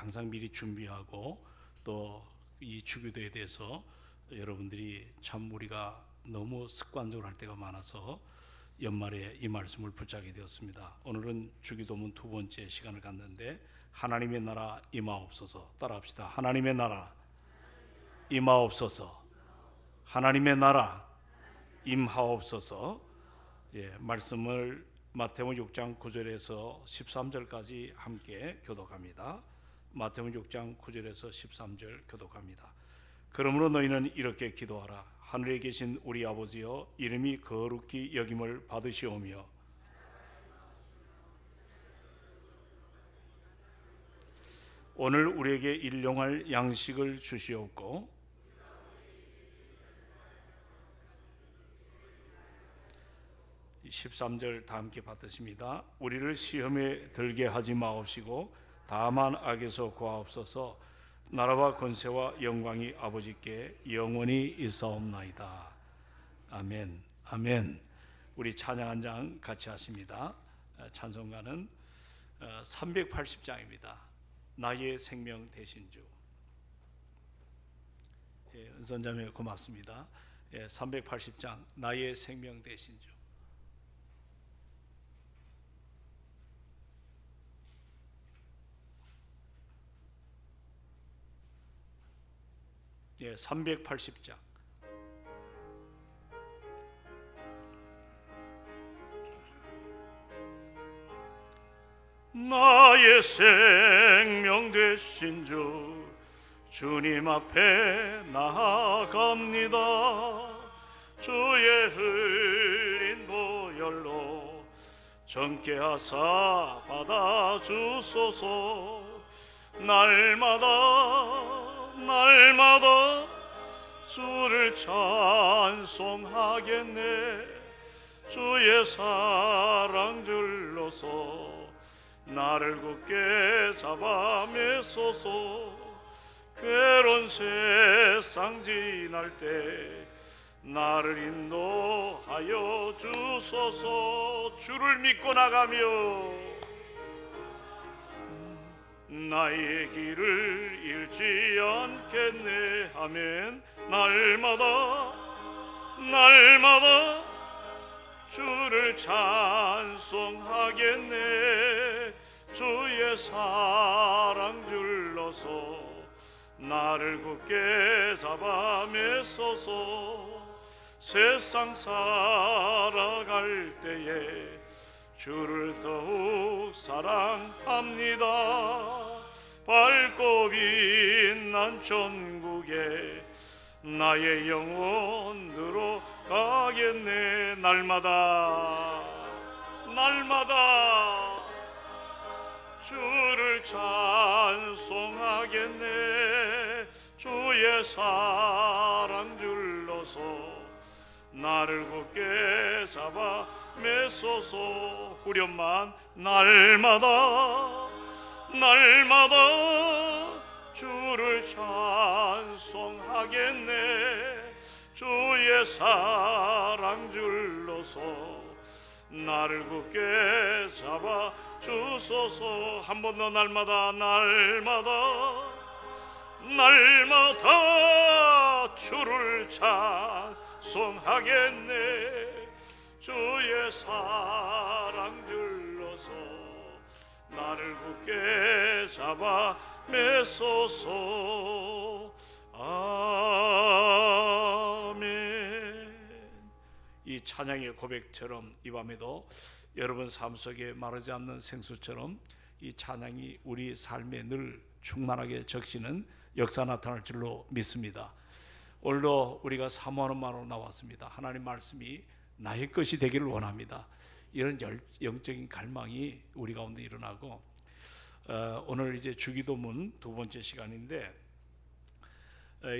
항상 미리 준비하고 또 이 주기도에 대해서 여러분들이 참 우리가 너무 습관적으로 할 때가 많아서 연말에 이 말씀을 붙잡게 되었습니다. 오늘은 주기도문 두 번째 시간을 갖는데 하나님의 나라 임하옵소서. 따라합시다. 하나님의 나라 임하옵소서. 하나님의 나라 임하옵소서. 말씀을 마태복음 6장 9절에서 13절까지 함께 교독합니다. 마태복음 6장 9절에서 13절 교독합니다. 그러므로 너희는 이렇게 기도하라. 하늘에 계신 우리 아버지여, 이름이 거룩히 여김을 받으시오며 오늘 우리에게 일용할 양식을 주시옵고 13절 다 함께 받으십니다. 우리를 시험에 들게 하지 마옵시고 다만 악에서 구하옵소서. 나라와 권세와 영광이 아버지께 영원히 있사옵나이다. 아멘. 아멘. 우리 찬양 한 장 같이 하십니다. 찬송가는 380장입니다. 나의 생명 되신 주. 은선자매 고맙습니다. 380장 나의 생명 되신 주. 380장. 나의 생명 되신 주, 주님 앞에 나아갑니다. 주의 흘린 보혈로 정케 하사 받아주소서. 날마다 주를 찬송하겠네. 주의 사랑 줄로서 나를 굳게 잡아 메소서. 괴로운 세상 지날 때 나를 인도하여 주소서. 주를 믿고 나가며 나의 길을 잃지 않겠네. 아멘. 날마다 주를 찬송하겠네. 주의 사랑 줄로서 나를 굳게 잡아 메소서. 세상 살아갈 때에 주를 더욱 사랑합니다. 밝고 빛난 천국에 나의 영혼 들어가겠네. 날마다 주를 찬송하겠네. 주의 사랑 줄로서 나를 굳게 잡아 메소서. 후렴만 날마다 주를 찬송하겠네. 주의 사랑 줄로서 나를 굳게 잡아 주소서. 한 번 더 날마다 주를 찬송하겠네. 주의 사랑 줄로서 나를 굳게 잡아 메소서. 아멘. 이 찬양의 고백처럼 이 밤에도 여러분 삶 속에 마르지 않는 생수처럼 이 찬양이 우리 삶에 늘 충만하게 적시는 역사 나타날 줄로 믿습니다. 오늘도 우리가 사모하는 마음으로 나왔습니다. 하나님 말씀이 나의 것이 되기를 원합니다. 이런 영적인 갈망이 우리 가운데 일어나고, 오늘 이제 주기도문 두 번째 시간인데,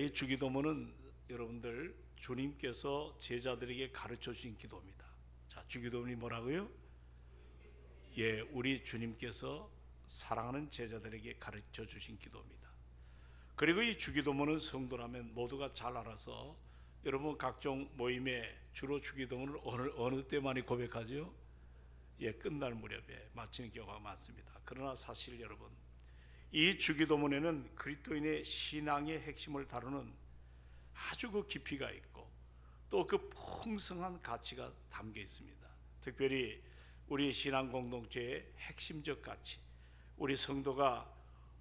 이 주기도문은 여러분들 주님께서 제자들에게 가르쳐 주신 기도입니다. 자, 주기도문이 뭐라고요? 우리 주님께서 사랑하는 제자들에게 가르쳐 주신 기도입니다. 그리고 이 주기도문은 성도라면 모두가 잘 알아서, 여러분 각종 모임에 주로 주기도문을 어느 때 많이 고백하죠? 끝날 무렵에 마치는 경우가 많습니다. 그러나 사실 여러분, 이 주기도문에는 그리스도인의 신앙의 핵심을 다루는 아주 그 깊이가 있고 또 그 풍성한 가치가 담겨 있습니다. 특별히 우리 신앙 공동체의 핵심적 가치, 우리 성도가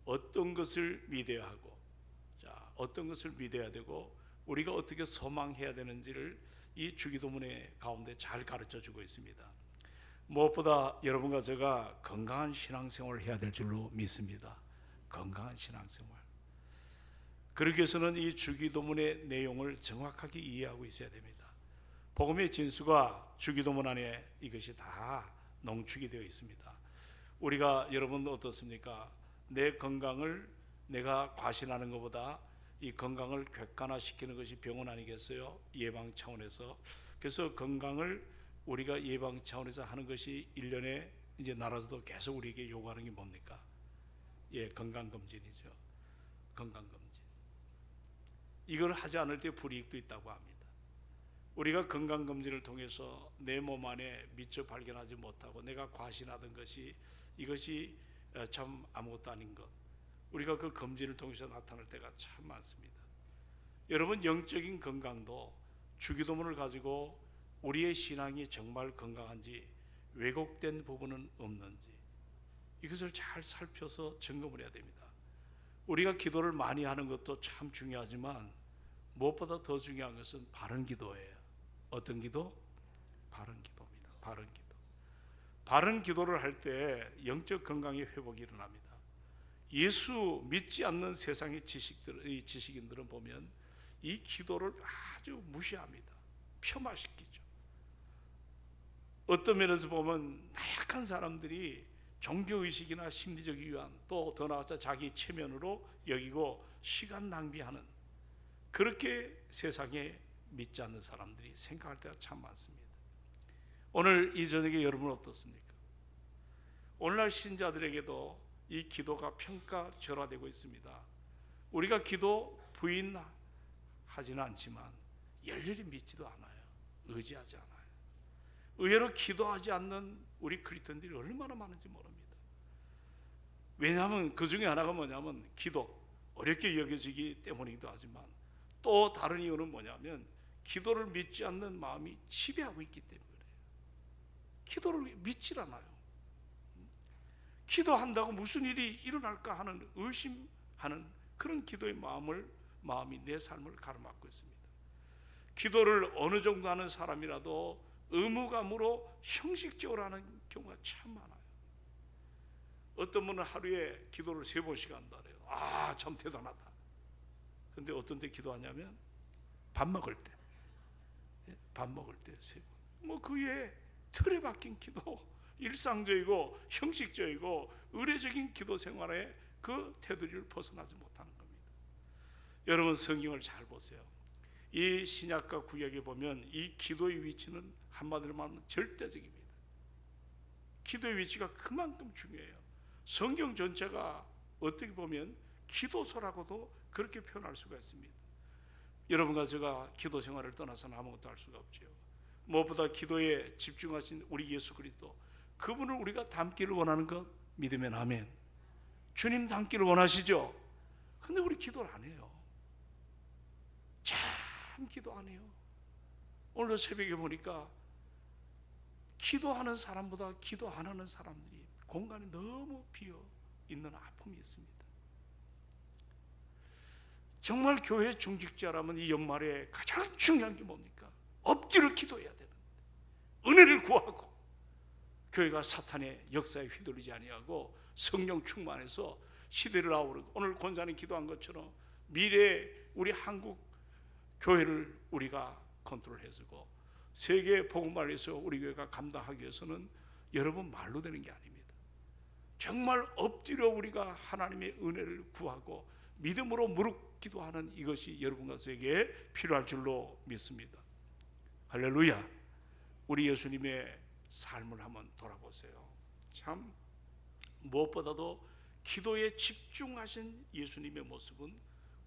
어떤 것을 믿어야 하고, 어떤 것을 믿어야 되고 우리가 어떻게 소망해야 되는지를 이 주기도문의 가운데 잘 가르쳐 주고 있습니다. 무엇보다 여러분과 제가 건강한 신앙생활을 해야 될 줄로 믿습니다. 건강한 신앙생활. 그러기 위해서는 이 주기도문의 내용을 정확하게 이해하고 있어야 됩니다. 복음의 진수가 주기도문 안에 이것이 다 농축이 되어 있습니다. 우리가 여러분 어떻습니까? 내 건강을 내가 과신하는 것보다 이 건강을 객관화시키는 것이 병원 아니겠어요? 예방 차원에서. 그래서 건강을 우리가 예방 차원에서 하는 것이 1년에 이제 나라에서도 계속 우리에게 요구하는 게 뭡니까? 건강검진이죠. 건강검진. 이걸 하지 않을 때 불이익도 있다고 합니다. 우리가 건강검진을 통해서 내 몸 안에 미처 발견하지 못하고 내가 과신하던 것이 이것이 참 아무것도 아닌 것, 우리가 그 검진을 통해서 나타날 때가 참 많습니다. 여러분, 영적인 건강도 주기도문을 가지고 우리의 신앙이 정말 건강한지 왜곡된 부분은 없는지 이것을 잘 살펴서 점검을 해야 됩니다. 우리가 기도를 많이 하는 것도 참 중요하지만 무엇보다 더 중요한 것은 바른 기도예요. 어떤 기도? 바른 기도입니다. 바른 기도. 바른 기도를 할 때 영적 건강의 회복이 일어납니다. 예수 믿지 않는 세상의 지식인들은 보면 이 기도를 아주 무시합니다. 폄하시키죠. 어떤 면에서 보면 나약한 사람들이 종교의식이나 심리적 위안, 또 더 나아가서 자기 체면으로 여기고 시간 낭비하는, 그렇게 세상에 믿지 않는 사람들이 생각할 때가 참 많습니다. 오늘 이 저녁에 여러분은 어떻습니까? 오늘날 신자들에게도 이 기도가 평가절하되고 있습니다. 우리가 기도 부인하지는 않지만 열렬히 믿지도 않아요. 의지하지 않아요. 의외로 기도하지 않는 우리 그리스도인들이 얼마나 많은지 모릅니다. 왜냐하면 그 중에 하나가 뭐냐면 기도, 어렵게 여겨지기 때문이기도 하지만 또 다른 이유는 뭐냐면 기도를 믿지 않는 마음이 지배하고 있기 때문에 그래요. 기도를 믿질 않아요. 기도한다고 무슨 일이 일어날까 하는 의심하는 그런 기도의 마음이 내 삶을 가로막고 있습니다. 기도를 어느 정도 하는 사람이라도 의무감으로 형식적으로 하는 경우가 참 많아요. 어떤 분은 하루에 기도를 3번씩 한다 그래요. 참 대단하다. 근데 어떤 때 기도하냐면 밥 먹을 때 3번. 그 외에 틀에 박힌 기도, 일상적이고 형식적이고 의례적인 기도 생활에 그 테두리를 벗어나지 못하는 겁니다. 여러분, 성경을 잘 보세요. 이 신약과 구약에 보면 이 기도의 위치는 한마디로 말하면 절대적입니다. 기도의 위치가 그만큼 중요해요. 성경 전체가 어떻게 보면 기도서라고도 그렇게 표현할 수가 있습니다. 여러분과 제가 기도 생활을 떠나서는 아무것도 할 수가 없죠. 무엇보다 기도에 집중하신 우리 예수 그리스도, 그분을 우리가 닮기를 원하는 것 믿으면 아멘. 주님 닮기를 원하시죠? 근데 우리 기도를 안 해요. 참 기도 안 해요. 오늘도 새벽에 보니까 기도하는 사람보다 기도 안 하는 사람들이 공간이 너무 비어 있는 아픔이 있습니다. 정말 교회 중직자라면 이 연말에 가장 중요한 게 뭡니까? 엎드려 기도해야 되는, 은혜를 구하고 교회가 사탄의 역사에 휘둘리지 아니하고 성령 충만해서 시대를 아우르고, 오늘 권사님 기도한 것처럼 미래에 우리 한국 교회를 우리가 컨트롤해주고 세계 복음화에서 우리 교회가 감당하기 위해서는 여러분 말로 되는 게 아닙니다. 정말 엎드려 우리가 하나님의 은혜를 구하고 믿음으로 무릎 기도하는 이것이 여러분과 저에게 필요할 줄로 믿습니다. 할렐루야. 우리 예수님의 삶을 한번 돌아보세요. 참 무엇보다도 기도에 집중하신 예수님의 모습은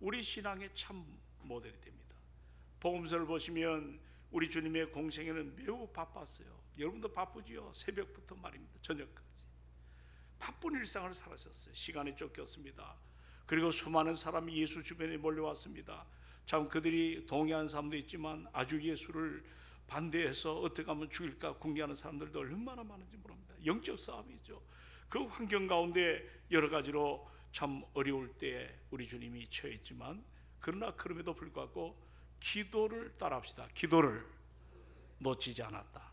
우리 신앙의 참 모델이 됩니다. 복음서를 보시면 우리 주님의 공생에는 매우 바빴어요. 여러분도 바쁘지요? 새벽부터 말입니다. 저녁까지 바쁜 일상을 살았었어요. 시간에 쫓겼습니다. 그리고 수많은 사람이 예수 주변에 몰려왔습니다. 참 그들이 동의하는 사람도 있지만 아주 예수를 반대해서 어떻게 하면 죽일까 궁리하는 사람들도 얼마나 많은지 모릅니다. 영적 싸움이죠. 그 환경 가운데 여러 가지로 참 어려울 때 우리 주님이 처했지만, 그러나 그럼에도 불구하고 기도를 따라합시다. 기도를 놓치지 않았다.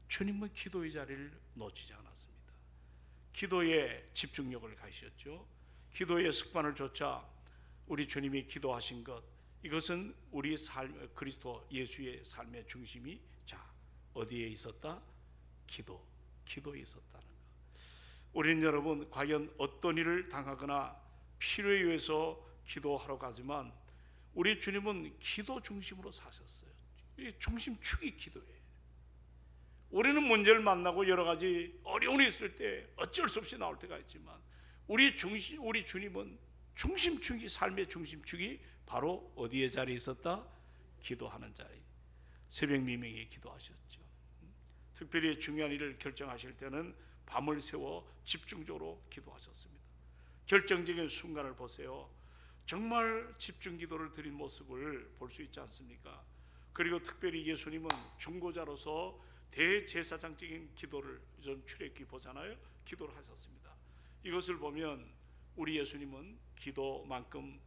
주님은 기도의 자리를 놓치지 않았습니다. 기도에 집중력을 가지셨죠. 기도의 습관을 좇아 우리 주님이 기도하신 것, 이것은 우리 삶, 그리스도 예수의 삶의 중심이 어디에 있었다? 기도에 있었다는 것. 우리는 여러분 과연 어떤 일을 당하거나 필요에 의해서 기도하러 가지만, 우리 주님은 기도 중심으로 사셨어요. 중심축이 기도예요. 우리는 문제를 만나고 여러 가지 어려움이 있을 때 어쩔 수 없이 나올 때가 있지만, 우리 주님은 중심축이, 삶의 중심축이 바로 어디에 자리에 있었다? 기도하는 자리. 새벽 미명에 기도하셨죠. 특별히 중요한 일을 결정하실 때는 밤을 새워 집중적으로 기도하셨습니다. 결정적인 순간을 보세요. 정말 집중 기도를 드린 모습을 볼 수 있지 않습니까? 그리고 특별히 예수님은 중보자로서 대제사장적인 기도를 좀 출애굽기 보잖아요. 기도를 하셨습니다. 이것을 보면 우리 예수님은 기도만큼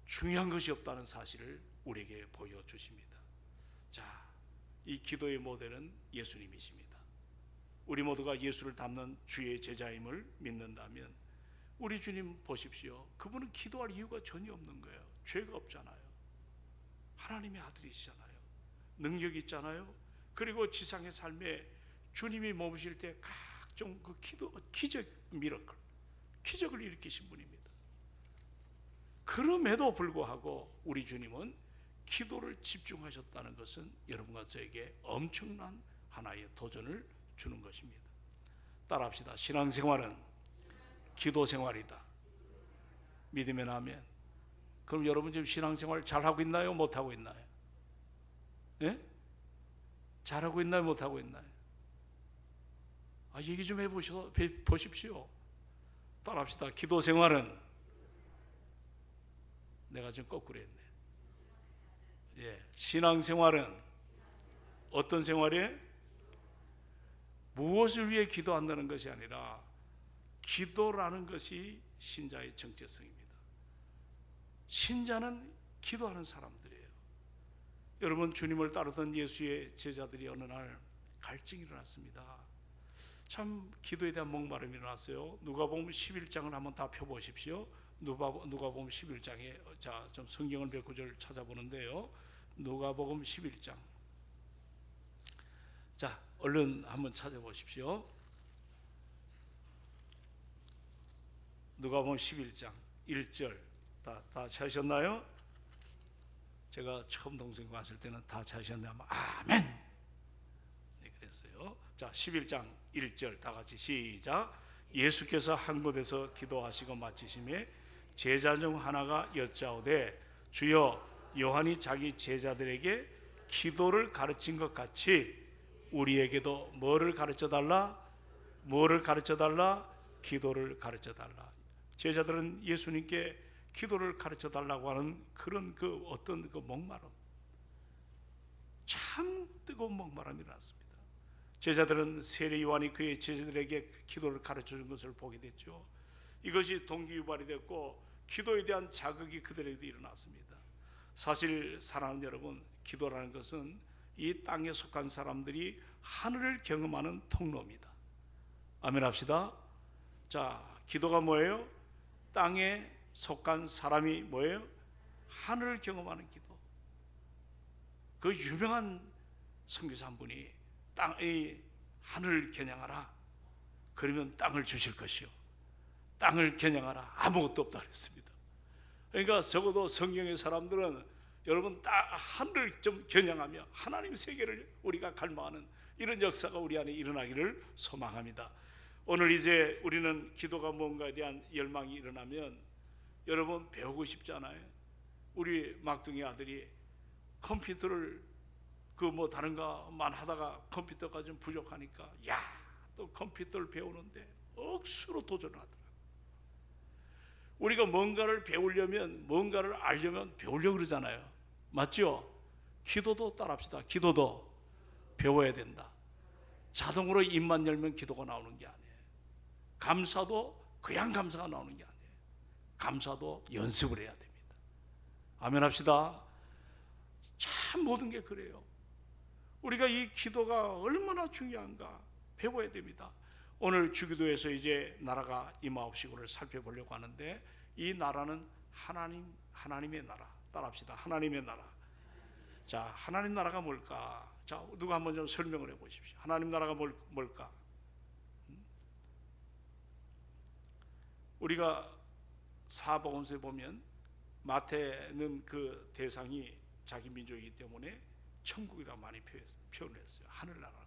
중요한 것이 없다는 사실을 우리에게 보여주십니다. 자, 이 기도의 모델은 예수님이십니다. 우리 모두가 예수를 닮는 주의 제자임을 믿는다면 우리 주님 보십시오. 그분은 기도할 이유가 전혀 없는 거예요. 죄가 없잖아요. 하나님의 아들이시잖아요. 능력이 있잖아요. 그리고 지상의 삶에 주님이 머무실 때 각종 그 기적, 미러클, 기적을 일으키신 분입니다. 그럼에도 불구하고 우리 주님은 기도를 집중하셨다는 것은 여러분과 저에게 엄청난 하나의 도전을 주는 것입니다. 따라합시다. 신앙생활은 기도생활이다. 믿으면 아멘. 그럼 여러분 지금 신앙생활 잘하고 있나요? 못하고 있나요? 예? 잘하고 있나요? 못하고 있나요? 얘기 좀 해보십시오. 따라합시다. 기도생활은, 내가 좀 거꾸로 했네. 신앙생활은 어떤 생활이에요? 무엇을 위해 기도한다는 것이 아니라 기도라는 것이 신자의 정체성입니다. 신자는 기도하는 사람들이에요. 여러분, 주님을 따르던 예수의 제자들이 어느 날 갈증이 일어났습니다. 참 기도에 대한 목마름이 일어났어요. 누가복음 11장을 한번 다 펴보십시오. 누가복음 11장에 좀 성경을 몇 구절 찾아보는데요. 누가복음 11장. 자, 얼른 한번 찾아보십시오. 누가복음 11장 1절 다 찾으셨나요? 제가 처음 동생과 왔을 때는 다 찾으셨는데 아마 아멘. 네, 그랬어요. 자, 11장 1절 다 같이 시작. 예수께서 한 곳에서 기도하시고 마치심에 제자 중 하나가 여짜오되, 주여, 요한이 자기 제자들에게 기도를 가르친 것 같이 우리에게도 뭐를 가르쳐 달라? 기도를 가르쳐 달라. 제자들은 예수님께 기도를 가르쳐 달라고 하는 그런 어떤 목마름, 참 뜨거운 목마름이 일어났습니다. 제자들은 세례 요한이 그의 제자들에게 기도를 가르쳐 준 것을 보게 됐죠. 이것이 동기유발이 됐고 기도에 대한 자극이 그들에게도 일어났습니다. 사실 사랑하는 여러분, 기도라는 것은 이 땅에 속한 사람들이 하늘을 경험하는 통로입니다. 아멘 합시다. 자, 기도가 뭐예요? 땅에 속한 사람이 뭐예요? 하늘을 경험하는 기도. 그 유명한 선교사 한 분이 땅의 하늘을 겨냥하라. 그러면 땅을 주실 것이요. 땅을 겨냥하라. 아무것도 없다 그랬습니다. 그러니까 적어도 성경의 사람들은 여러분 하늘을 좀 겨냥하며 하나님 세계를 우리가 갈망하는 이런 역사가 우리 안에 일어나기를 소망합니다. 오늘 이제 우리는 기도가 뭔가에 대한 열망이 일어나면 여러분 배우고 싶잖아요. 우리 막둥이 아들이 컴퓨터를 그 뭐 다른 거만 하다가 컴퓨터가 좀 부족하니까 또 컴퓨터를 배우는데 억수로 도전을 하더라고요. 우리가 뭔가를 배우려면, 뭔가를 알려면 배우려고 그러잖아요. 맞죠? 기도도 따라합시다. 기도도 배워야 된다. 자동으로 입만 열면 기도가 나오는 게 아니에요. 감사도 그냥 감사가 나오는 게 아니에요. 감사도 연습을 해야 됩니다. 아멘 합시다. 참 모든 게 그래요. 우리가 이 기도가 얼마나 중요한가 배워야 됩니다. 오늘 주기도에서 이제 나라가 임하옵시고를 살펴보려고 하는데, 이 나라는 하나님의 나라. 따라합시다. 하나님의 나라. 자, 하나님 나라가 뭘까? 자, 누가 한번 좀 설명을 해 보십시오. 하나님 나라가 뭘까? 우리가 사복음서에 보면 마태는 그 대상이 자기 민족이기 때문에 천국이라 많이 표현을 했어요. 하늘나라.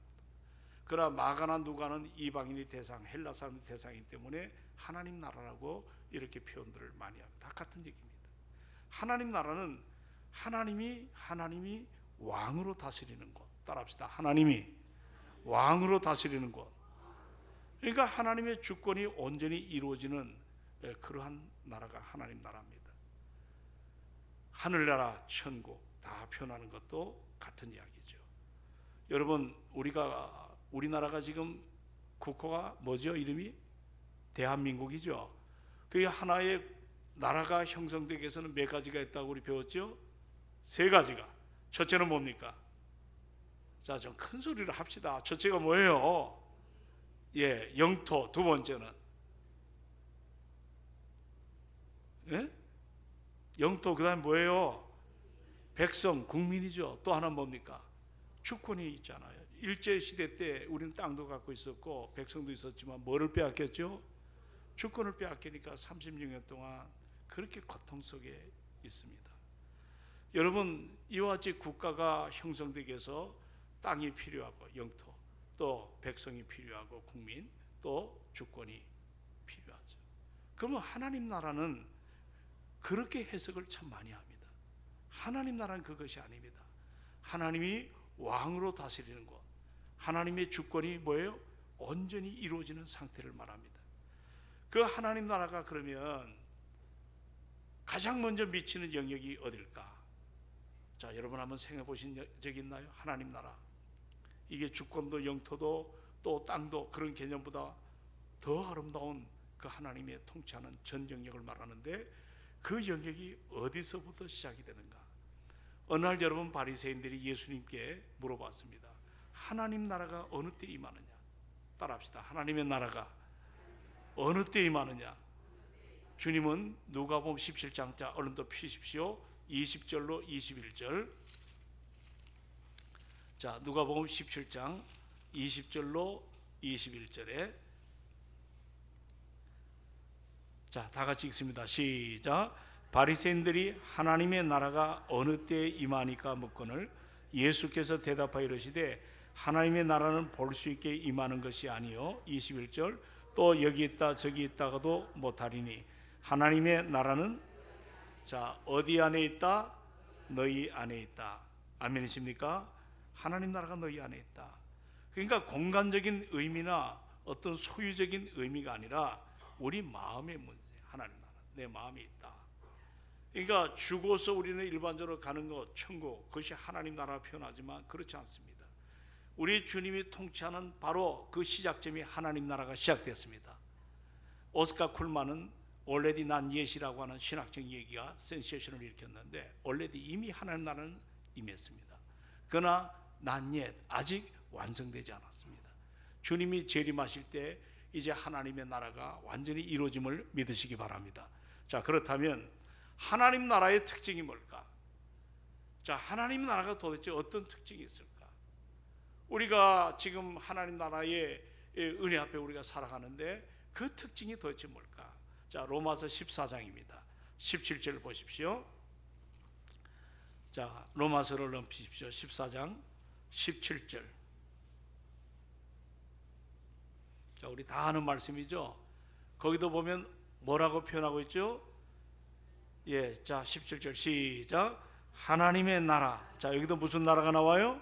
그러나 마가나 누가는 이방인의 대상, 헬라 사람의 대상이기 때문에 하나님 나라라고 이렇게 표현들을 많이 합니다. 다 같은 얘기입니다. 하나님 나라는 하나님이 왕으로 다스리는 곳. 따라합시다. 하나님이 왕으로 다스리는 곳. 그러니까 하나님의 주권이 온전히 이루어지는 그러한 나라가 하나님 나라입니다. 하늘나라, 천국 다 표현하는 것도 같은 이야기죠. 여러분, 우리나라가 지금 국호가 뭐죠? 이름이 대한민국이죠. 그게 하나의 나라가 형성되기 위해서는 몇 가지가 있다고 우리 배웠죠? 세 가지가. 첫째는 뭡니까? 자, 좀 큰 소리를 합시다. 첫째가 뭐예요? 영토. 두 번째는 영토. 그 다음 뭐예요? 백성, 국민이죠. 또 하나 뭡니까? 주권이 있잖아요. 일제시대 때 우리는 땅도 갖고 있었고 백성도 있었지만 뭐를 빼앗겼죠? 주권을 빼앗기니까 36년 동안 그렇게 고통 속에 있습니다. 여러분, 이와 같이 국가가 형성되기 위해서 땅이 필요하고 영토, 또 백성이 필요하고 국민, 또 주권이 필요하죠. 그러면 하나님 나라는 그렇게 해석을 참 많이 합니다. 하나님 나라는 그것이 아닙니다. 하나님이 왕으로 다스리는 곳, 하나님의 주권이 뭐예요? 온전히 이루어지는 상태를 말합니다. 그 하나님 나라가 그러면 가장 먼저 미치는 영역이 어딜까? 자, 여러분 한번 생각해 보신 적이 있나요? 하나님 나라, 이게 주권도 영토도 또 땅도 그런 개념보다 더 아름다운 그 하나님의 통치하는 전 영역을 말하는데, 그 영역이 어디서부터 시작이 되는가? 어느 날 여러분, 바리새인들이 예수님께 물어봤습니다. 하나님 나라가 어느 때 임하느냐? 따라합시다. 하나님의 나라가 어느 때 임하느냐? 주님은 누가복음 17장, 자, 얼른 더 펴십시오. 20절로 21절. 자, 누가복음 17장 20절로 21절에, 자, 다 같이 읽습니다. 시작. 바리새인들이 하나님의 나라가 어느 때에 임하니까 묻거늘 예수께서 대답하여 이르시되 하나님의 나라는 볼 수 있게 임하는 것이 아니요. 21절. 또 여기 있다 저기 있다가도 못하리니 하나님의 나라는, 자, 어디 안에 있다? 너희 안에 있다. 아멘이십니까? 하나님 나라가 너희 안에 있다. 그러니까 공간적인 의미나 어떤 소유적인 의미가 아니라 우리 마음의 문제. 하나님 나라, 내 마음에 있다. 그러니까 죽어서 우리는 일반적으로 가는 것, 천국, 그것이 하나님 나라 표현하지만 그렇지 않습니다. 우리 주님이 통치하는 바로 그 시작점이 하나님 나라가 시작됐습니다. 오스카 쿨만은 already not yet이라고 하는 신학적 얘기가 센세이션을 일으켰는데, already 이미 하나님 나라는 임했습니다. 그러나 not yet, 아직 완성되지 않았습니다. 주님이 재림하실 때 이제 하나님의 나라가 완전히 이루어짐을 믿으시기 바랍니다. 자, 그렇다면 하나님 나라의 특징이 뭘까? 자, 하나님 나라가 도대체 어떤 특징이 있을까? 우리가 지금 하나님 나라의 은혜 앞에 우리가 살아가는데 그 특징이 도대체 뭘까? 자, 로마서 14장입니다. 17절 보십시오. 자, 로마서를 넘기십시오. 14장 17절. 자, 우리 다 아는 말씀이죠. 거기도 보면 뭐라고 표현하고 있죠? 자, 17절 시작. 하나님의 나라. 자, 여기도 무슨 나라가 나와요?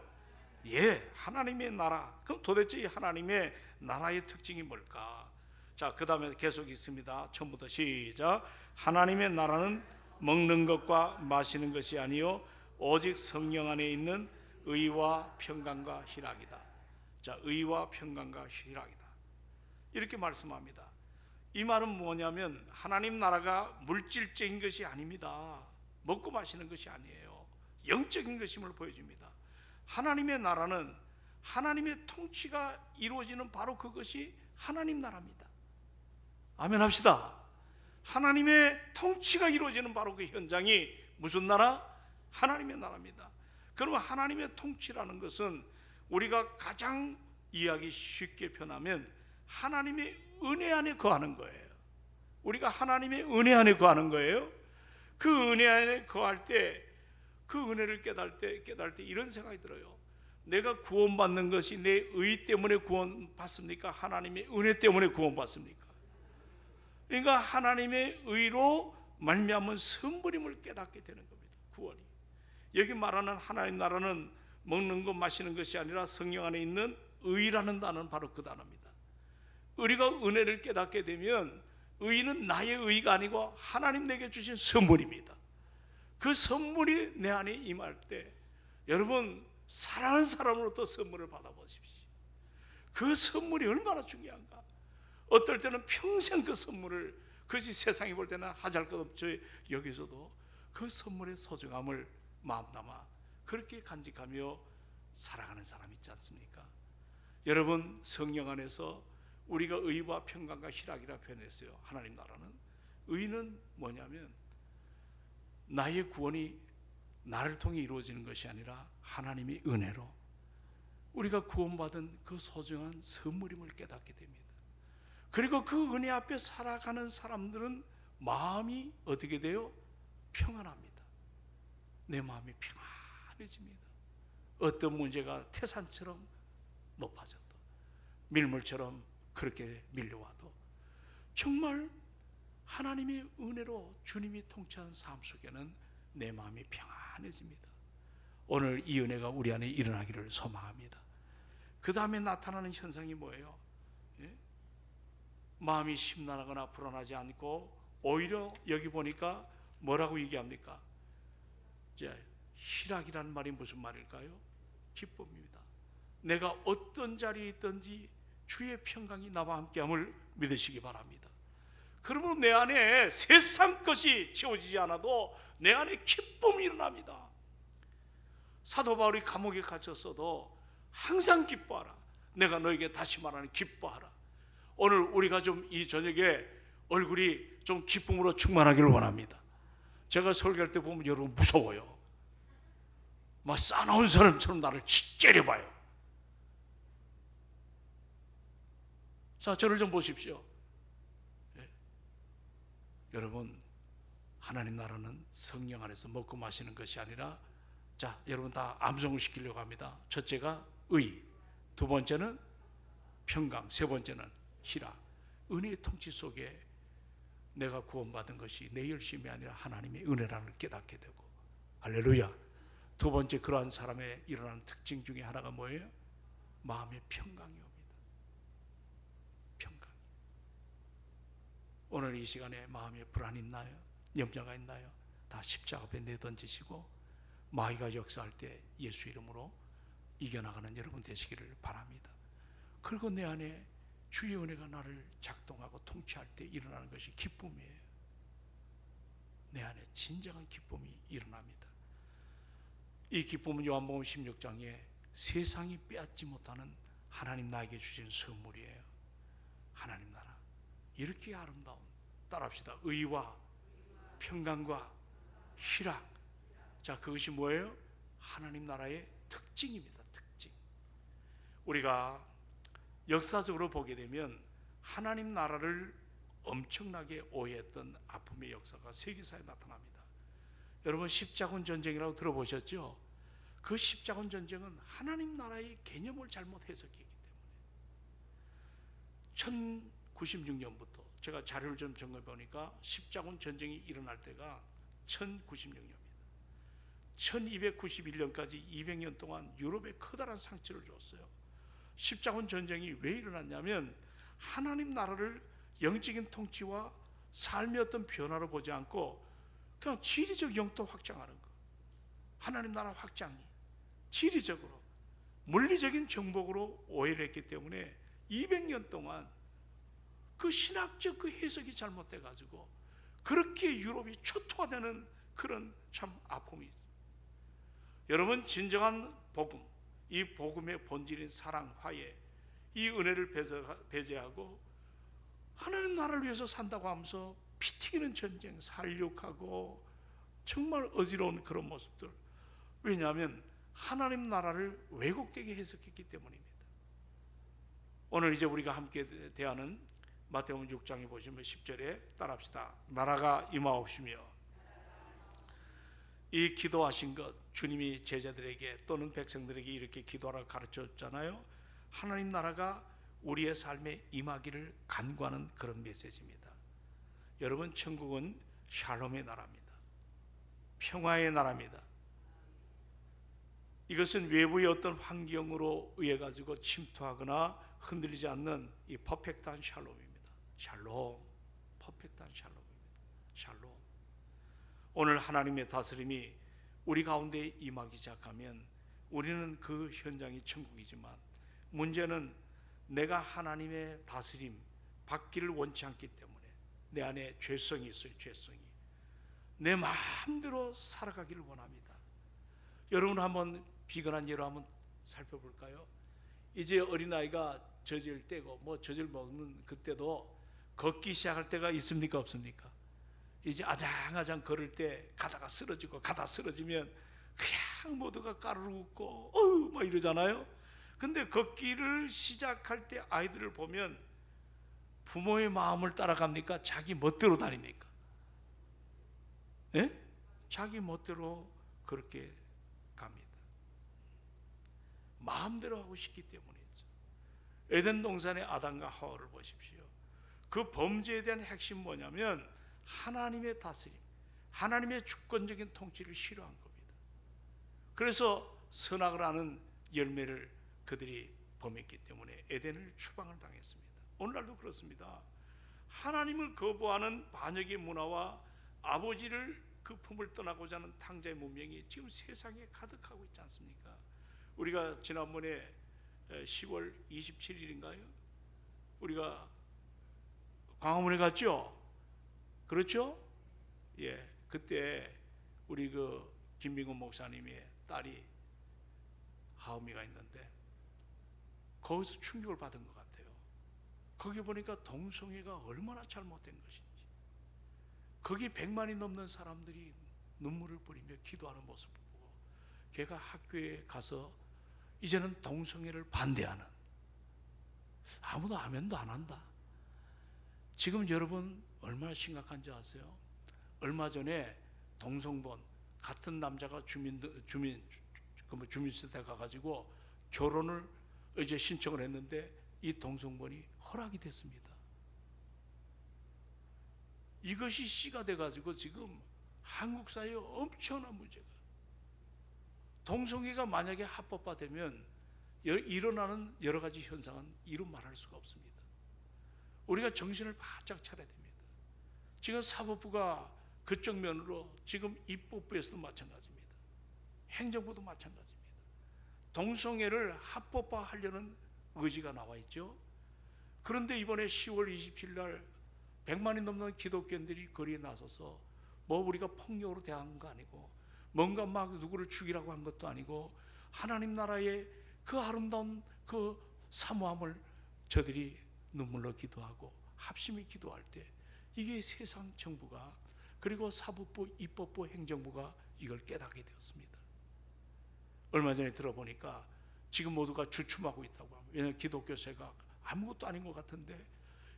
예, 하나님의 나라. 그럼 도대체 이 하나님의 나라의 특징이 뭘까? 자, 그 다음에 계속 있습니다. 처음부터 시작. 하나님의 나라는 먹는 것과 마시는 것이 아니요 오직 성령 안에 있는 의와 평강과 희락이다. 자, 의와 평강과 희락이다, 이렇게 말씀합니다. 이 말은 뭐냐면 하나님 나라가 물질적인 것이 아닙니다. 먹고 마시는 것이 아니에요. 영적인 것임을 보여줍니다. 하나님의 나라는 하나님의 통치가 이루어지는 바로 그것이 하나님 나라입니다. 아멘 합시다. 하나님의 통치가 이루어지는 바로 그 현장이 무슨 나라? 하나님의 나라입니다. 그러면 하나님의 통치라는 것은 우리가 가장 이해하기 쉽게 표현하면 하나님의 은혜 안에 거하는 거예요. 우리가 하나님의 은혜 안에 거하는 거예요. 그 은혜 안에 거할 때, 그 은혜를 깨달을 때 이런 생각이 들어요. 내가 구원받는 것이 내 의 때문에 구원받습니까? 하나님의 은혜 때문에 구원받습니까? 그러니까 하나님의 의로 말미암은 선물임을 깨닫게 되는 겁니다. 구원이. 여기 말하는 하나님 나라는 먹는 것 마시는 것이 아니라 성령 안에 있는 의라는 단어는 바로 그 단어입니다. 우리가 은혜를 깨닫게 되면 의는 나의 의가 아니고 하나님 내게 주신 선물입니다. 그 선물이 내 안에 임할 때 여러분 사랑하는 사람으로부터 선물을 받아보십시오. 그 선물이 얼마나 중요한가. 어떨 때는 평생 그 선물을, 그것이 세상이 볼 때는 하잘 것 없죠. 여기서도 그 선물의 소중함을 마음담아 그렇게 간직하며 살아가는 사람 있지 않습니까? 여러분 성령 안에서 우리가 의와 평강과 희락이라 표현했어요. 하나님 나라는 의는 뭐냐면 나의 구원이 나를 통해 이루어지는 것이 아니라 하나님의 은혜로 우리가 구원받은 그 소중한 선물임을 깨닫게 됩니다. 그리고 그 은혜 앞에 살아가는 사람들은 마음이 어떻게 돼요? 평안합니다. 내 마음이 평안해집니다. 어떤 문제가 태산처럼 높아져도 밀물처럼 그렇게 밀려와도 정말 하나님의 은혜로 주님이 통치하는 삶 속에는 내 마음이 평안해집니다. 오늘 이 은혜가 우리 안에 일어나기를 소망합니다. 그 다음에 나타나는 현상이 뭐예요? 예? 마음이 심란하거나 불안하지 않고 오히려 여기 보니까 뭐라고 얘기합니까? 이제 희락이라는 말이 무슨 말일까요? 기쁨입니다. 내가 어떤 자리에 있든지 주의 평강이 나와 함께함을 믿으시기 바랍니다. 그러면 내 안에 세상 것이 채워지지 않아도 내 안에 기쁨이 일어납니다. 사도 바울이 감옥에 갇혔어도 항상 기뻐하라. 내가 너에게 다시 말하는 기뻐하라. 오늘 우리가 좀 이 저녁에 얼굴이 좀 기쁨으로 충만하기를 원합니다. 제가 설교할 때 보면 여러분 무서워요. 막 싸나운 사람처럼 나를 째려봐요. 자, 저를 좀 보십시오. 네. 여러분 하나님 나라는 성령 안에서 먹고 마시는 것이 아니라, 자 여러분 다 암송을 시키려고 합니다. 첫째가 의, 두 번째는 평강, 세 번째는 희락. 은혜의 통치 속에 내가 구원받은 것이 내 열심이 아니라 하나님의 은혜라는 걸 깨닫게 되고, 할렐루야. 두 번째 그러한 사람의 일어나는 특징 중에 하나가 뭐예요? 마음의 평강이 옵니다. 평강. 오늘 이 시간에 마음에 불안이 있나요? 염려가 있나요? 다 십자가 앞에 내던지시고 마귀가 역사할 때 예수 이름으로 이겨나가는 여러분 되시기를 바랍니다. 그리고 내 안에 주의 은혜가 나를 작동하고 통치할 때 일어나는 것이 기쁨이에요. 내 안에 진정한 기쁨이 일어납니다. 이 기쁨은 요한복음 16장에 세상이 빼앗지 못하는 하나님 나에게 주신 선물이에요. 하나님 나라 이렇게 아름다운, 따라합시다. 의와 평강과 희락. 자, 그것이 뭐예요? 하나님 나라의 특징입니다. 특징. 우리가 역사적으로 보게 되면 하나님 나라를 엄청나게 오해했던 아픔의 역사가 세계사에 나타납니다. 여러분 십자군 전쟁이라고 들어보셨죠? 그 십자군 전쟁은 하나님 나라의 개념을 잘못 해석했기 때문에 1096년부터 제가 자료를 좀 점검해 보니까 십자군 전쟁이 일어날 때가 1096년입니다. 1291년까지 200년 동안 유럽에 커다란 상처를 줬어요. 십자군 전쟁이 왜 일어났냐면 하나님 나라를 영적인 통치와 삶의 어떤 변화로 보지 않고 그냥 지리적 영토 확장하는 거. 하나님 나라 확장이 지리적으로 물리적인 정복으로 오해를 했기 때문에 200년 동안 그 신학적 그 해석이 잘못돼 가지고 그렇게 유럽이 초토화되는 그런 참 아픔이 있습니다. 여러분, 진정한 복음, 이 복음의 본질인 사랑, 화해, 이 은혜를 배제하고 하나님 나라를 위해서 산다고 하면서 피 튀기는 전쟁, 살육하고 정말 어지러운 그런 모습들. 왜냐하면 하나님 나라를 왜곡되게 해석했기 때문입니다. 오늘 이제 우리가 함께 대하는 마태복음 6장에 보시면 10절에 따라합시다. 나라가 임하옵시며. 이 기도하신 것, 주님이 제자들에게 또는 백성들에게 이렇게 기도하라고 가르쳤잖아요. 하나님 나라가 우리의 삶에 임하기를 간구하는 그런 메시지입니다. 여러분, 천국은 샬롬의 나라입니다. 평화의 나라입니다. 이것은 외부의 어떤 환경으로 의해 가지고 침투하거나 흔들리지 않는 이 퍼펙트한 샬롬입니다. 샬롬, 퍼펙트한 샬롬입니다. 샬롬. 오늘 하나님의 다스림이 우리 가운데 임하기 시작하면 우리는 그 현장이 천국이지만, 문제는 내가 하나님의 다스림 받기를 원치 않기 때문에 내 안에 죄성이 있어요. 죄성이 내 마음대로 살아가기를 원합니다. 여러분, 한번 비근한 예로 한번 살펴볼까요? 이제 어린아이가 젖을 떼고 젖을 먹는 그때도 걷기 시작할 때가 있습니까? 없습니까? 이제 아장아장 걸을 때 가다가 쓰러지고, 가다 쓰러지면 그냥 모두가 까르르 웃고 어우 막 이러잖아요. 근데 걷기를 시작할 때 아이들을 보면 부모의 마음을 따라갑니까? 자기 멋대로 다닙니까? 예? 자기 멋대로 그렇게 갑니다. 마음대로 하고 싶기 때문이죠. 에덴 동산의 아담과 하와를 보십시오. 그 범죄에 대한 핵심 뭐냐면 하나님의 다스림, 하나님의 주권적인 통치를 싫어한 겁니다. 그래서 선악을 하는 열매를 그들이 범했기 때문에 에덴을 추방을 당했습니다. 오늘날도 그렇습니다. 하나님을 거부하는 반역의 문화와 아버지를 그 품을 떠나고자 하는 탕자의 문명이 지금 세상에 가득하고 있지 않습니까? 우리가 지난번에 10월 27일인가요? 우리가 광화문에 갔죠? 그렇죠? 예, 그때 우리 그 김민곤 목사님의 딸이 하음이가 있는데 거기서 충격을 받은 것 같아요. 거기 보니까 동성애가 얼마나 잘못된 것인지, 거기 100만이 넘는 사람들이 눈물을 뿌리며 기도하는 모습을 보고 걔가 학교에 가서 이제는 동성애를 반대하는, 아무도 아멘도 안 한다. 지금 여러분 얼마나 심각한지 아세요? 얼마 전에 동성본 같은 남자가 주민센터에 가가지고 결혼을 이제 신청을 했는데 이 동성본이 허락이 됐습니다. 이것이 씨가 돼가지고 지금 한국 사회에 엄청난 문제가, 동성애가 만약에 합법화되면 일어나는 여러 가지 현상은 이루 말할 수가 없습니다. 우리가 정신을 바짝 차려야 됩니다. 지금 사법부가 그쪽 면으로 지금 입법부에서도 마찬가지입니다. 행정부도 마찬가지입니다. 동성애를 합법화하려는 의지가 나와 있죠. 그런데 이번에 10월 27일 날 100만이 넘는 기독교인들이 거리에 나서서 우리가 폭력으로 대한 거 아니고 뭔가 막 누구를 죽이라고 한 것도 아니고 하나님 나라의 그 아름다운 그 사모함을 저들이 눈물로 기도하고 합심히 기도할 때 이게 세상 정부가, 그리고 사법부, 입법부, 행정부가 이걸 깨닫게 되었습니다. 얼마 전에 들어보니까 지금 모두가 주춤하고 있다고 합니다. 왜냐하면 기독교세가 아무것도 아닌 것 같은데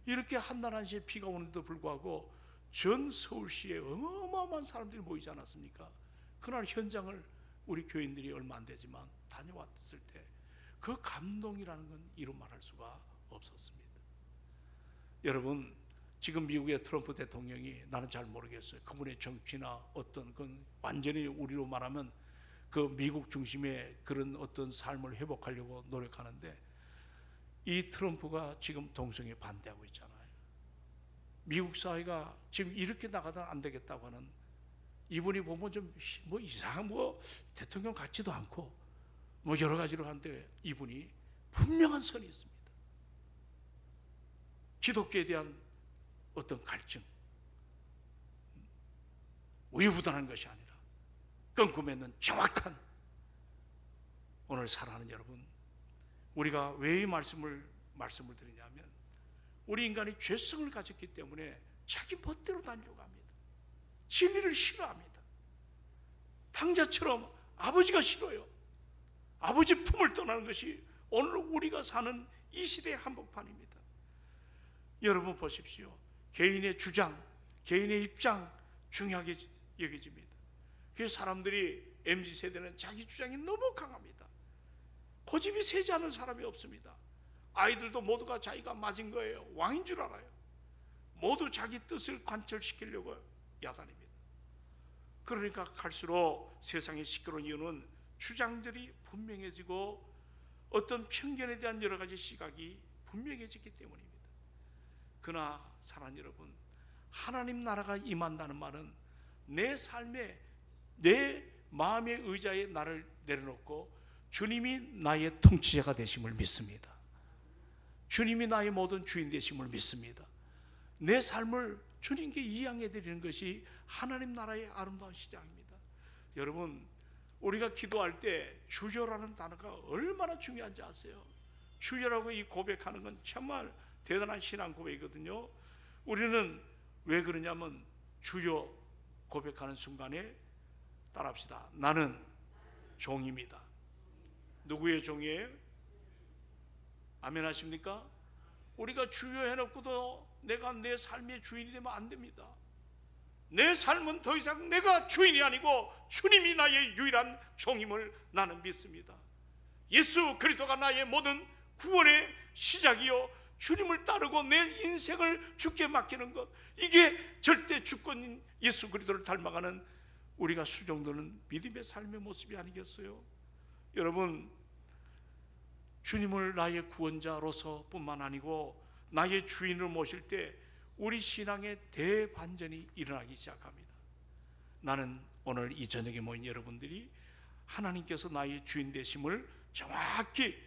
이렇게 한날 한시에 비가 오는데도 불구하고 전 서울시에 어마어마한 사람들이 모이지 않았습니까? 그날 현장을 우리 교인들이 얼마 안 되지만 다녀왔을 때 그 감동이라는 건 이루 말할 수가 없었습니다. 여러분, 지금 미국의 트럼프 대통령이, 나는 잘 모르겠어요. 그분의 정치나 어떤 건 완전히 우리로 말하면 그 미국 중심의 그런 어떤 삶을 회복하려고 노력하는데, 이 트럼프가 지금 동성애 반대하고 있잖아요. 미국 사회가 지금 이렇게 나가다는 안 되겠다고 하는, 이분이 보면 좀 뭐 이상한 뭐 대통령 같지도 않고 뭐 여러 가지로 하는데, 이분이 분명한 선이 있습니다. 기독교에 대한 어떤 갈증, 우유부단한 것이 아니라 끈고 있는 정확한, 오늘 사랑하는 여러분, 우리가 왜 이 말씀을 드리냐면, 우리 인간이 죄성을 가졌기 때문에 자기 멋대로 다니려고 합니다. 진리를 싫어합니다. 당자처럼 아버지가 싫어요. 아버지 품을 떠나는 것이 오늘 우리가 사는 이 시대의 한복판입니다. 여러분 보십시오. 개인의 주장, 개인의 입장 중요하게 여겨집니다. 그래서 사람들이, MZ세대는 자기 주장이 너무 강합니다. 고집이 세지 않은 사람이 없습니다. 아이들도 모두가 자기가 맞은 거예요. 왕인 줄 알아요. 모두 자기 뜻을 관철시키려고 야단입니다. 그러니까 갈수록 세상의 시끄러운 이유는 주장들이 분명해지고 어떤 편견에 대한 여러 가지 시각이 분명해지기 때문입니다. 그러나 사랑하는 여러분, 하나님 나라가 임한다는 말은 내 삶에, 내 마음의 의자에 나를 내려놓고 주님이 나의 통치자가 되심을 믿습니다. 주님이 나의 모든 주인 되심을 믿습니다. 내 삶을 주님께 이양해 드리는 것이 하나님 나라의 아름다운 시작입니다. 여러분, 우리가 기도할 때 주여라는 단어가 얼마나 중요한지 아세요? 주여라고 이 고백하는 건 정말 대단한 신앙 고백이거든요. 우리는 왜 그러냐면, 주여 고백하는 순간에 따라합시다. 나는 종입니다. 누구의 종이에요? 아멘 하십니까? 우리가 주여 해놓고도 내가 내 삶의 주인이 되면 안 됩니다. 내 삶은 더 이상 내가 주인이 아니고 주님이 나의 유일한 종임을 나는 믿습니다. 예수 그리스도가 나의 모든 구원의 시작이요, 주님을 따르고 내 인생을 주께 맡기는 것, 이게 절대 주권인 예수 그리스도를 닮아가는 우리가 수종드는 믿음의 삶의 모습이 아니겠어요? 여러분, 주님을 나의 구원자로서 뿐만 아니고 나의 주인으로 모실 때 우리 신앙의 대반전이 일어나기 시작합니다. 나는 오늘 이 저녁에 모인 여러분들이 하나님께서 나의 주인 되심을 정확히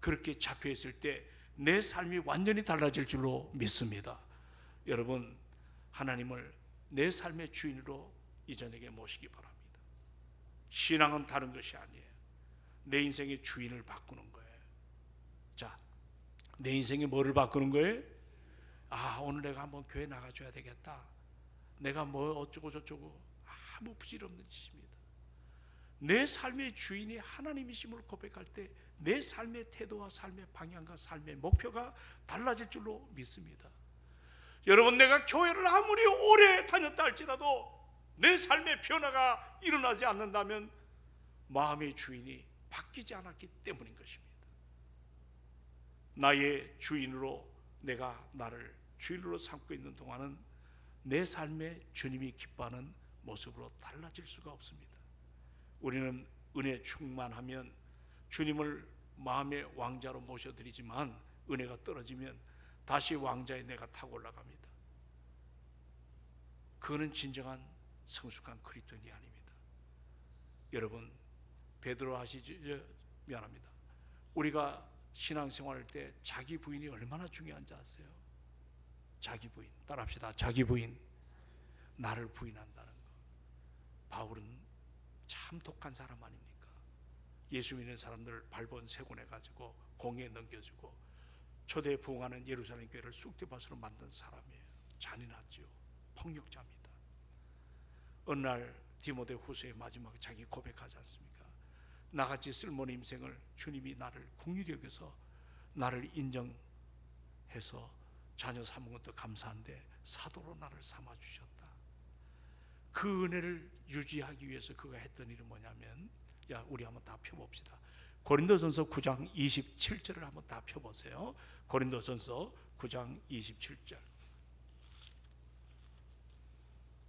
그렇게 잡혀있을 때 내 삶이 완전히 달라질 줄로 믿습니다. 여러분, 하나님을 내 삶의 주인으로 이 저녁에 모시기 바랍니다. 신앙은 다른 것이 아니에요. 내 인생의 주인을 바꾸는 거예요. 자, 내 인생에 뭐를 바꾸는 거예요? 아, 오늘 내가 한번 교회 나가줘야 되겠다. 내가 뭐 어쩌고 저쩌고 아무 부질없는 짓입니다. 내 삶의 주인이 하나님이심을 고백할 때 내 삶의 태도와 삶의 방향과 삶의 목표가 달라질 줄로 믿습니다. 여러분, 내가 교회를 아무리 오래 다녔다 할지라도 내 삶의 변화가 일어나지 않는다면 마음의 주인이 바뀌지 않았기 때문인 것입니다. 나의 주인으로, 내가 나를 주인으로 삼고 있는 동안은 내 삶에 주님이 기뻐하는 모습으로 달라질 수가 없습니다. 우리는 은혜 충만하면 주님을 마음의 왕자로 모셔드리지만, 은혜가 떨어지면 다시 왕자의 내가 타고 올라갑니다. 그거는 진정한 성숙한 그리스도인이 아닙니다. 여러분, 베드로 하시죠? 미안합니다. 우리가 신앙생활할 때 자기 부인이 얼마나 중요한지 아세요? 자기 부인, 따라합시다. 자기 부인, 나를 부인한다는 거. 바울은 참 독한 사람 아닙니까? 예수 믿는 사람들을 발본 세곤해 가지고 공에 넘겨주고 초대 부흥하는 예루살렘 교회를 쑥대밭으로 만든 사람이에요. 잔인하지요. 폭력자입니다. 어느 날 디모데 후서의 마지막 자기 고백하지 않습니까? 나같이 쓸모없는 인생을 주님이 나를 긍휼히 여겨서 나를 인정해서 자녀 삼은 것도 감사한데 사도로 나를 삼아 주셨다. 그 은혜를 유지하기 위해서 그가 했던 일은 뭐냐면, 우리 한번 다 펴봅시다. 고린도전서 9장 27절을 한번 다 펴보세요. 고린도전서 9장 27절.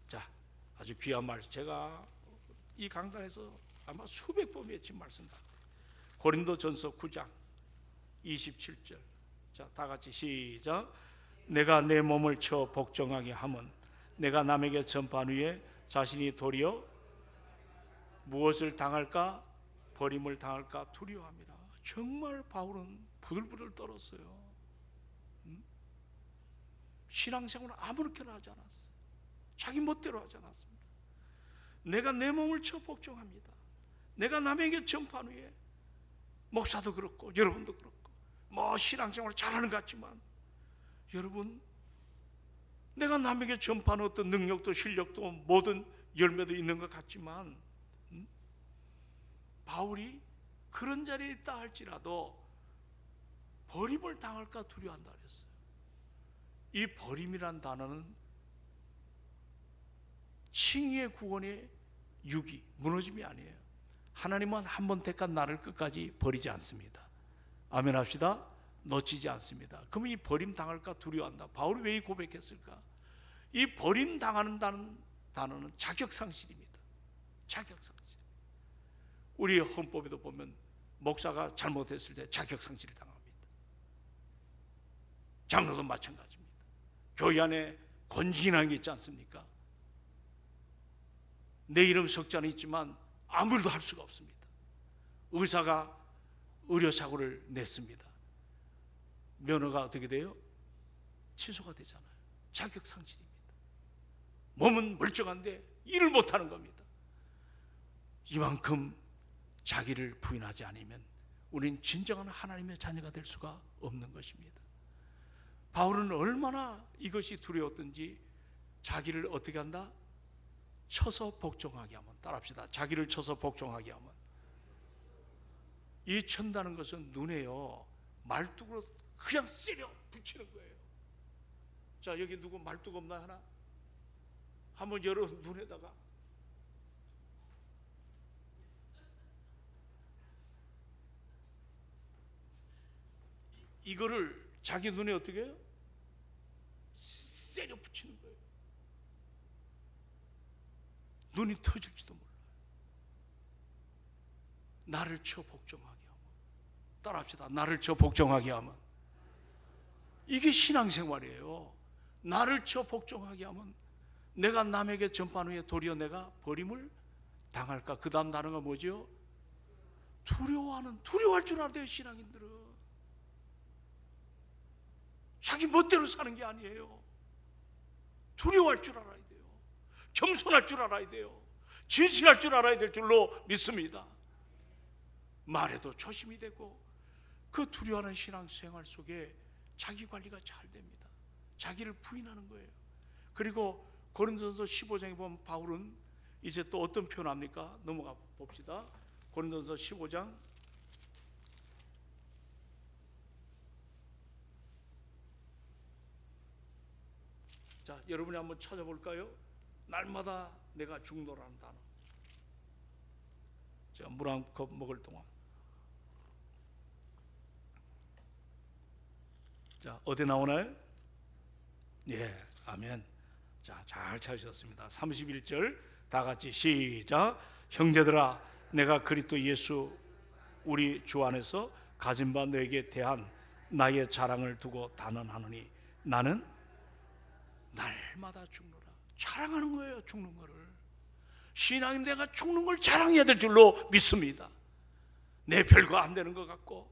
자, 아주 귀한 말, 제가 이 강단에서 아마 수백 번 외친 말씀 같아요. 고린도전서 9장 27절. 자, 다 같이 시작. 내가 내 몸을 쳐 복종하게 하면 내가 남에게 전파한 후에 자신이 도리어 무엇을 당할까? 버림을 당할까 두려워합니다. 정말 바울은 부들부들 떨었어요. 신앙생활을 아무렇게나 하지 않았어요. 자기 멋대로 하지 않았습니다. 내가 내 몸을 쳐 복종합니다. 내가 남에게 전파한 후에, 목사도 그렇고 여러분도 그렇고 뭐 신앙생활을 잘하는 것 같지만, 여러분, 내가 남에게 전파하는 어떤 능력도 실력도 모든 열매도 있는 것 같지만, 바울이 그런 자리에 있다 할지라도 버림을 당할까 두려워한다 그랬어요. 이 버림이란 단어는 칭의의 구원의 유기, 무너짐이 아니에요. 하나님은 한 번 택한 나를 끝까지 버리지 않습니다. 아멘 합시다. 놓치지 않습니다. 그러면 이 버림 당할까 두려워한다. 바울이 왜 이 고백했을까? 이 버림 당하는 단어는 자격상실입니다. 자격상실. 우리 헌법에도 보면 목사가 잘못했을 때 자격상실을 당합니다. 장로도 마찬가지입니다. 교회 안에 권진한 게 있지 않습니까? 내 이름 석자는 있지만 아무 일도 할 수가 없습니다. 의사가 의료사고를 냈습니다. 면허가 어떻게 돼요? 취소가 되잖아요. 자격상실입니다. 몸은 멀쩡한데 일을 못하는 겁니다. 이만큼 자기를 부인하지 않으면 우린 진정한 하나님의 자녀가 될 수가 없는 것입니다. 바울은 얼마나 이것이 두려웠던지 자기를 어떻게 한다? 쳐서 복종하게 하면. 따라합시다. 자기를 쳐서 복종하게 하면. 이 천다는 것은 눈에요, 말뚝으로 그냥 찌려 붙이는 거예요. 자, 여기 누구 말뚝 없나 하나? 한번 열어 눈에다가. 이거를 자기 눈에 어떻게 해요? 세려 붙이는 거예요. 눈이 터질지도 몰라요. 나를 쳐 복종하게 하면. 따라합시다. 나를 쳐 복종하게 하면. 이게 신앙생활이에요. 나를 쳐 복종하게 하면 내가 남에게 전파한 후에 도리어 내가 버림을 당할까? 그 다음 단어가 뭐죠? 두려워할 줄 알아야 신앙인들은. 자기 멋대로 사는 게 아니에요. 두려워할 줄 알아야 돼요. 겸손할 줄 알아야 돼요. 진실할 줄 알아야 될 줄로 믿습니다. 말에도 조심이 되고, 그 두려워하는 신앙생활 속에 자기 관리가 잘 됩니다. 자기를 부인하는 거예요. 그리고 고린도전서 15장에 보면 바울은 이제 또 어떤 표현합니까? 넘어가 봅시다. 고린도전서 15장 자, 여러분이 한번 찾아볼까요? 날마다 내가 죽노라는 단어. 제가 물 한 컵 먹을 동안. 자, 어디 나오나요? 예, 아멘. 자, 잘 찾으셨습니다. 31절 다 같이 시작. 형제들아, 내가 그리스도 예수 우리 주 안에서 가진 바 너에게 대한 나의 자랑을 두고 단언하노니 나는 날마다 죽노라. 자랑하는 거예요. 죽는 거를. 신앙인 내가 죽는 걸 자랑해야 될 줄로 믿습니다. 내 별거 안 되는 것 같고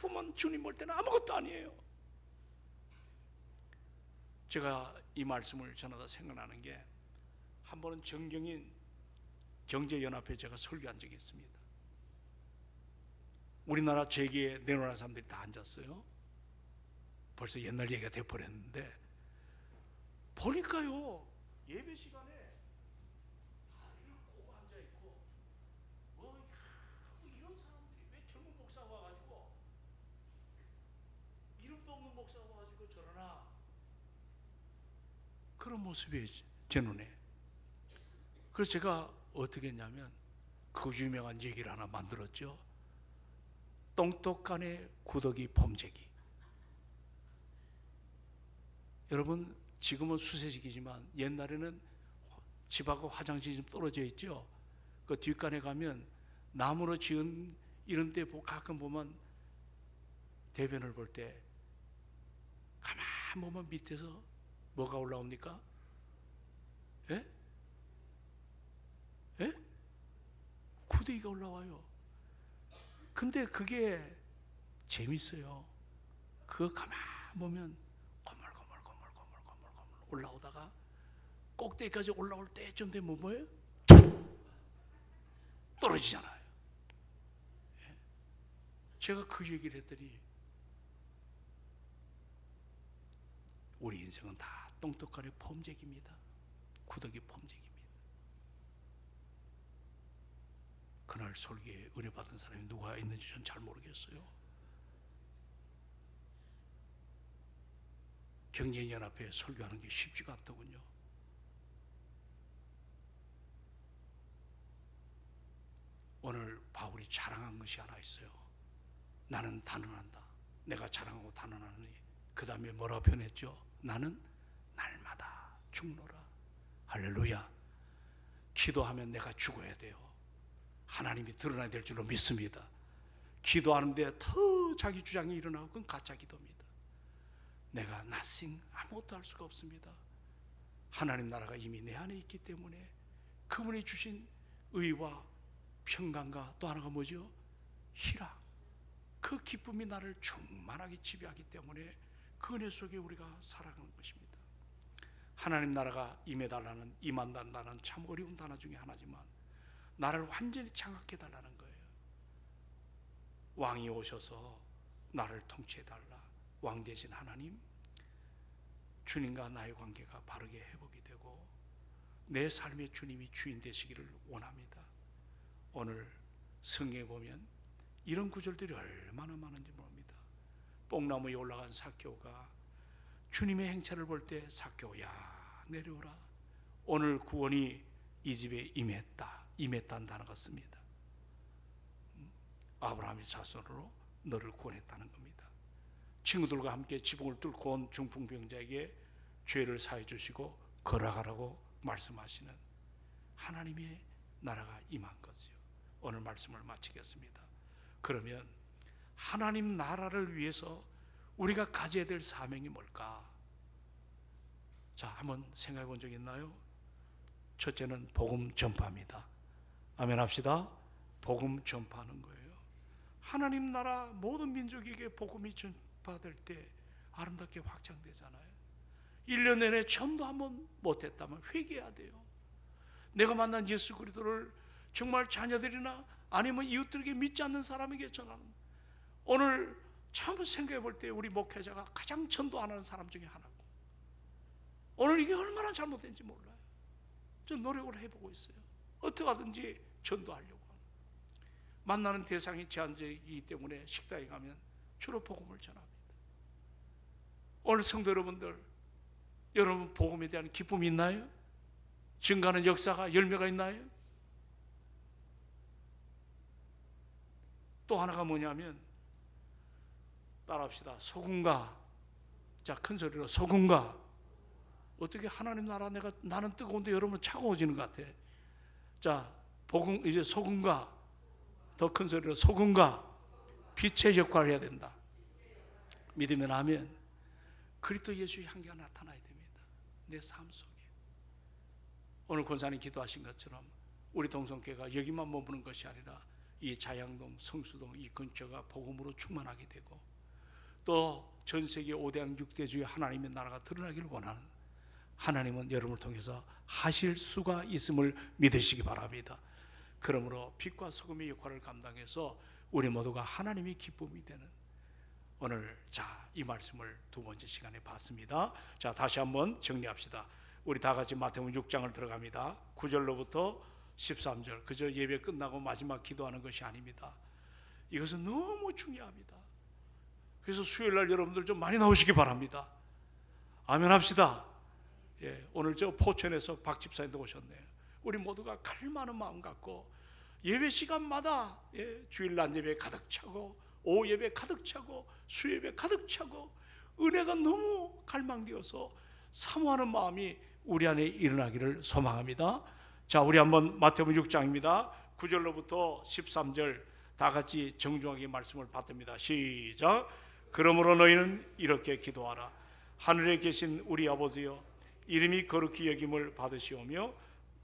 보면 주님 볼 때는 아무것도 아니에요. 제가 이 말씀을 전하다 생각나는 게, 한 번은 정경인 경제연합회 제가 설교한 적이 있습니다. 우리나라 재계에 내놓은 사람들이 다 앉았어요. 벌써 옛날 얘기가 돼버렸는데, 보니까요, 예배 시간에 다리를 꼬고 앉아있고, 이런 사람들이 왜 젊은 목사가 와가지고, 이름도 없는 목사가 와가지고 저러나, 그런 모습이 제 눈에. 그래서 제가 어떻게 했냐면 그 유명한 얘기를 하나 만들었죠. 똥똑간의 구더기 범죄기. 여러분, 지금은 수세식이지만 옛날에는 집하고 화장실이 좀 떨어져 있죠. 그 뒷간에 가면 나무로 지은 이런 데 가끔 보면 대변을 볼 때 가만 보면 밑에서 뭐가 올라옵니까? 예? 예? 구데기가 올라와요. 근데 그게 재밌어요. 그거 가만 보면 거물거물 올라오다가 꼭대기까지 올라올 때쯤 되면 뭐예요? 떨어지잖아요. 예? 제가 그 얘기를 했더니 우리 인생은 다 똥떡간의 폼재기입니다. 구더기 폼재기입니다. 그날 설교에 은혜 받은 사람이 누가 있는지 전 잘 모르겠어요. 경제연합회에 설교하는 게 쉽지가 않더군요. 오늘 바울이 자랑한 것이 하나 있어요. 나는 단언한다. 내가 자랑하고 단언하느니 그 다음에 뭐라고 표현했죠? 나는 날마다 죽노라. 할렐루야. 기도하면 내가 죽어야 돼요. 하나님이 드러나야 될 줄로 믿습니다. 기도하는데 더 자기 주장이 일어나고 그건 가짜 기도입니다. 내가 nothing, 아무것도 할 수가 없습니다. 하나님 나라가 이미 내 안에 있기 때문에 그분이 주신 의와 평강과 또 하나가 뭐죠? 희락. 그 기쁨이 나를 충만하게 지배하기 때문에 그 은혜 속에 우리가 살아가는 것입니다. 하나님 나라가 임해달라는, 임한다는 참 어려운 단어 중에 하나지만 나를 완전히 장악해 달라는 거예요. 왕이 오셔서 나를 통치해 달라. 왕 대신 하나님, 주님과 나의 관계가 바르게 회복이 되고 내 삶의 주님이 주인 되시기를 원합니다. 오늘 성경에 보면 이런 구절들이 얼마나 많은지 모릅니다. 뽕나무에 올라간 삭개오가 주님의 행차를 볼 때 삭개오야 내려오라. 오늘 구원이 이 집에 임했다는 단어가 씁니다. 아브라함의 자손으로 너를 구원했다는 겁니다. 친구들과 함께 지붕을 뚫고 온 중풍병자에게 죄를 사해 주시고 걸어가라고 말씀하시는 하나님의 나라가 임한 거죠. 오늘 말씀을 마치겠습니다. 그러면 하나님 나라를 위해서 우리가 가져야 될 사명이 뭘까? 자, 한번 생각해 본 적 있나요? 첫째는 복음 전파입니다. 아멘 합시다. 복음 전파하는 거예요. 하나님 나라 모든 민족에게 복음이 전파될 때 아름답게 확장되잖아요. 1년 내내 전도 한번 못했다면 회개해야 돼요. 내가 만난 예수 그리스도를 정말 자녀들이나 아니면 이웃들에게 믿지 않는 사람에게 전하는, 오늘 참 생각해 볼 때 우리 목회자가 가장 전도 안 하는 사람 중에 하나고, 오늘 이게 얼마나 잘못된지 몰라요. 저 노력을 해보고 있어요. 어떻게 하든지 전도하려고 하는. 만나는 대상이 제한적이기 때문에 식당에 가면 주로 복음을 전합니다. 오늘 성도 여러분들, 여러분 복음에 대한 기쁨이 있나요? 증가하는 역사가, 열매가 있나요? 또 하나가 뭐냐면, 따라합시다. 소금과, 자, 큰 소리로 소금과. 어떻게 하나님 나라, 나는 뜨거운데 여러분은 차가워지는 것 같아. 자, 복음, 이제 소금과, 더 큰 소리로 소금과 빛의 역할을 해야 된다. 믿으면 아멘. 그리스도 예수의 향기가 나타나야 됩니다. 내 삶 속에. 오늘 권사님 기도하신 것처럼 우리 동성교회가 여기만 머무는 것이 아니라 이 자양동, 성수동 이 근처가 복음으로 충만하게 되고 또 전 세계 5대양 6대주의 하나님의 나라가 드러나기를 원하는, 하나님은 여러분을 통해서 하실 수가 있음을 믿으시기 바랍니다. 그러므로 빛과 소금의 역할을 감당해서 우리 모두가 하나님의 기쁨이 되는 오늘, 자, 이 말씀을 두 번째 시간에 봤습니다. 자, 다시 한번 정리합시다. 우리 다 같이 마태복음 6장을 들어갑니다. 9절로부터 13절. 그저 예배 끝나고 마지막 기도하는 것이 아닙니다. 이것은 너무 중요합니다. 그래서 수요일 날 여러분들 좀 많이 나오시기 바랍니다. 아멘 합시다. 예, 오늘 저 포천에서 박 집사님도 오셨네요. 우리 모두가 갈망하는 마음 갖고 예배 시간마다, 예, 주일 낮 예배 가득 차고 오후 예배 가득 차고 수 예배 가득 차고 은혜가 너무 갈망되어서 사모하는 마음이 우리 안에 일어나기를 소망합니다. 자, 우리 한번 마태복음 6장입니다. 9절로부터 13절 다 같이 정중하게 말씀을 받듭니다. 시작. 그러므로 너희는 이렇게 기도하라. 하늘에 계신 우리 아버지여, 이름이 거룩히 여김을 받으시오며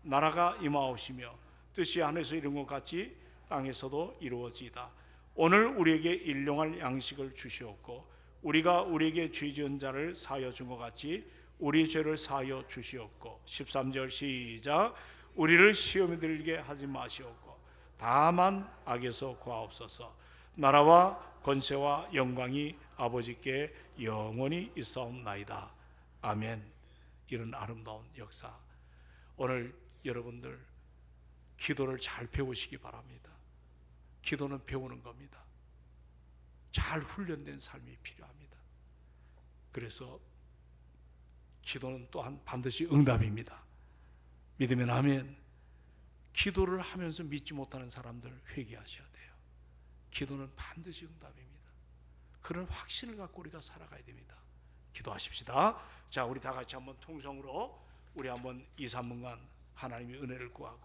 나라가 임하옵시며 뜻이 하늘에서 이룬 것 같이 땅에서도 이루어지이다. 오늘 우리에게 일용할 양식을 주시옵고 우리가 우리에게 죄 지은 자를 사하여 준 것 같이 우리 죄를 사하여 주시옵고 13절 시작. 우리를 시험에 들게 하지 마시옵고 다만 악에서 구하옵소서. 나라와 권세와 영광이 아버지께 영원히 있사옵나이다. 아멘. 이런 아름다운 역사, 오늘 여러분들 기도를 잘 배우시기 바랍니다. 기도는 배우는 겁니다. 잘 훈련된 삶이 필요합니다. 그래서 기도는 또한 반드시 응답입니다. 믿으면 아멘. 기도를 하면서 믿지 못하는 사람들 회개하셔야 돼요. 기도는 반드시 응답입니다. 그런 확신을 갖고 우리가 살아가야 됩니다. 기도하십시다. 자, 우리 다 같이 한번 통성으로 우리 한번 2, 3분간 하나님의 은혜를 구하고